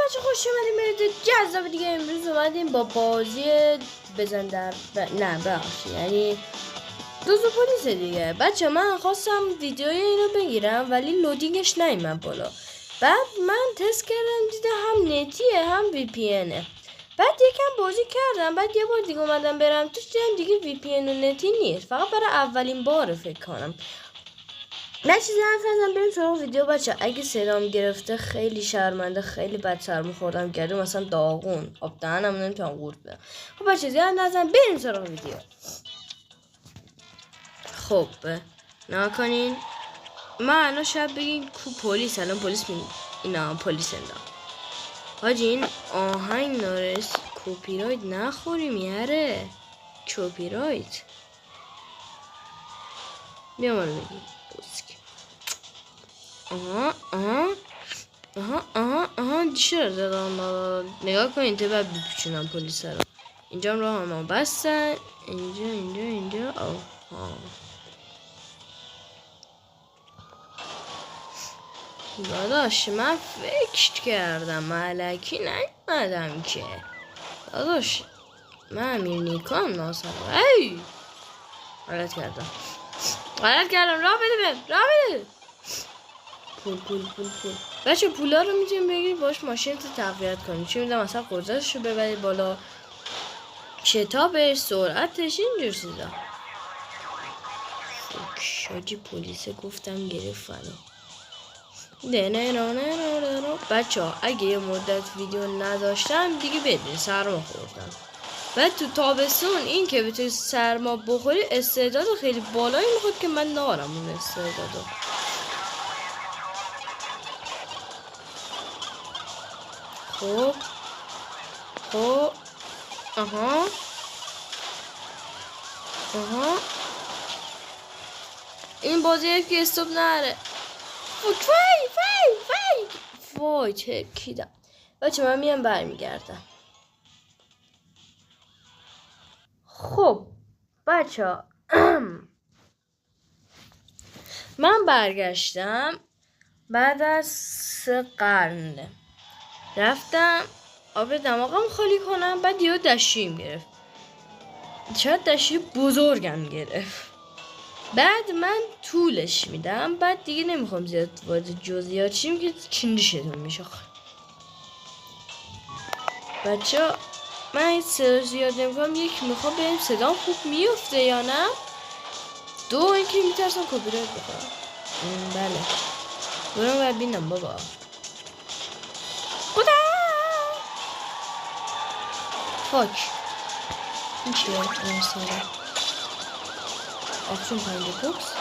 بچه خوش اومدیم برید جذاب دیگه. امروز اومدیم با بازی بزن در نه بخشی یعنی دوزو پلیس دیگه. بچه من خواستم ویدیوی اینو بگیرم ولی لودینگش نیومد بالا. بعد من تست کردم دیدم هم نتیه هم وی پی اینه. بعد یکم بازی کردم، بعد یه بار دیگه اومدم برم توش دیدم دیگه وی پی این و نتی نیست، فقط برای اولین بار فکر کنم. نه چیزی حرف نزن بریم سراغ ویدیو. بچه اگه صدام گرفته خیلی شرمنده، خیلی بد سرما خوردم گردو مثلا داغون آب دهنم نمیتونم قورت بدم. خب بچه زیاد نزن بریم سراغ ویدیو. خب نکنین من الان شاید بگین کو پلیس، الان پلیس اینا پلیس اندام حاجی این آهنگ نارس کپی رایت نخوریم یاره. کپی رایت بیام رو بگیم آها دیشه رو زدم. نگاه کنین تو باید بپیچونم پلیس رو. اینجا هم راه هم بستن. اینجا آها داداش من فکر کردم ملکی نیومدم که. داداش من امیر نیکان ناسم ای غلط کردم راه بده پول بچه پولا رو میتونیم بگیریم باش ماشین تو تقویت کنیم. چی میدونم مثلا قدرتش رو ببری بالا، شتابش، سرعتش، اینجور چیزا. شاجی پلیسه گفتم گرفت فنا. بچه ها اگه یه مدت ویدیو نداشتم دیگه بدین سرما خوردم. بعد تو تابستون این که بتونی سرما بخوری استعداد خیلی بالایی میخواد که من نارم اون استعدادو. خب آها این بازی که استوب نره. وای چه کیدم. بچه من میام برمیگردم. خب بچه من برگشتم بعد از 3 قرن رفتم آب دماغم خالی کنم. بعد یه دشتیم گرفت، چند دشتی بزرگم گرفت. بعد من طولش میدم. بعد دیگه نمیخوام زیاد وارد جزئیات شیم که چندشتون میشه. بچه من این صدا زیاد نمیکنم. یک میخوام بریم صدام خوب میفته یا نه، دو اینکه میترسم کپی رایت بخورم. بله برم و بینم بابا خدا فاک این چیه این ساله آپشن پنجه بوکس.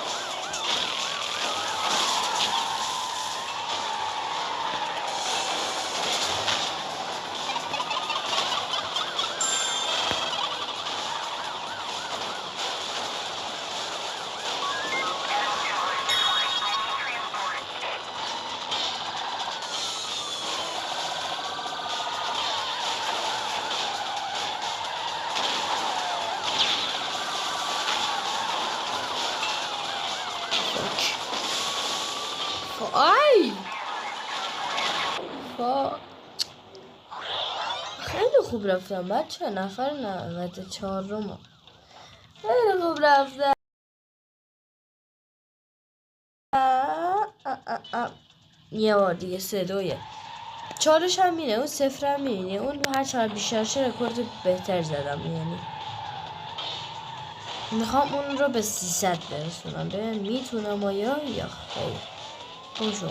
آی خیلی خوب رفتم بچه. نفر 94 ما خیلی خوب رفتم. یه بار دیگه 3-2 4 هم میره اون 0 هم میره. اون هر چقدر بیشتر شه رکورد بهتر زدم. یعنی میخوام اون رو به 300 برسونم. ببین میتونم یا خیلی گم شده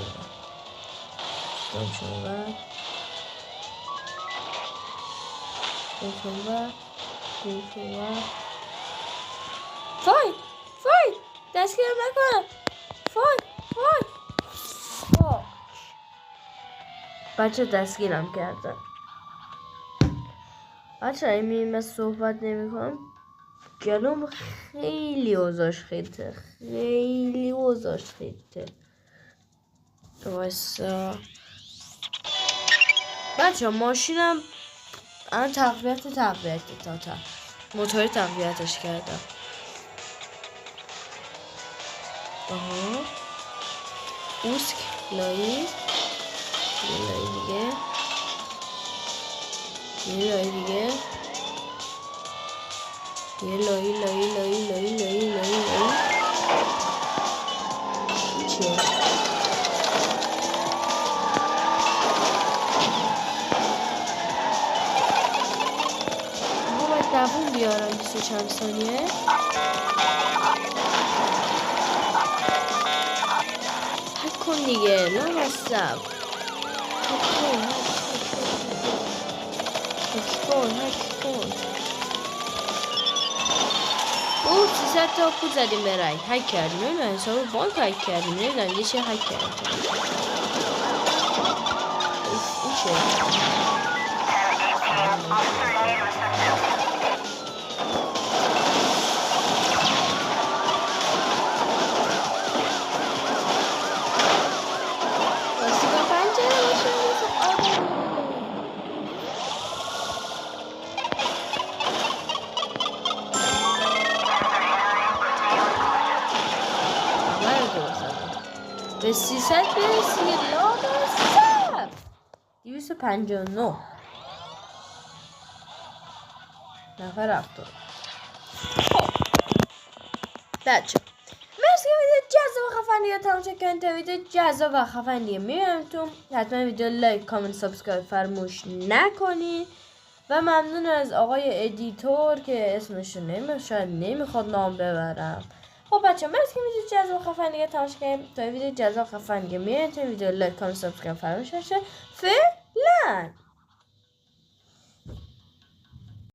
فای دستگیرم نکنم. فای بچه دستگیرم کردن. بچه این من صحبت نمی کنم گلوم خیلی اوزاش خیته واسه بچه ماشینم الان تقویت تا موتور تقویتش کردم. اوسک لایی دیگه یه لایه دیگه، یه لایه چیه؟ آقا باید دووم بیارم 20 چند ثانیه. حک کن دیگه لامصب، حک کن. اوه 300 تا پول زدیم به رای. حک کردیم، نمیدونم حساب بانک حک کردیم، نمیدونم یه چه حک کردیم. این چه؟ به 300 برسید لامصب. 259 نفر رفتار. بچه مرسی که ویدیو جذاب و خفن دیگه تماشا کردین. تا ویدیو جذاب و خفن دیگه میبینمتون. حتما ویدیو لایک کامنت سابسکرایب فراموش نکنی. و ممنون از آقای ادیتور که اسمشو نمیخواد نام ببرم. خب بچه مرسی که ویدیو جذاب و خفن دیگه تماشا کردین. تا ویدیو جذاب و خفن دیگه میبینمتون. ویدیو لایک کامنت سابسکرایب فراموش نشه. فعلا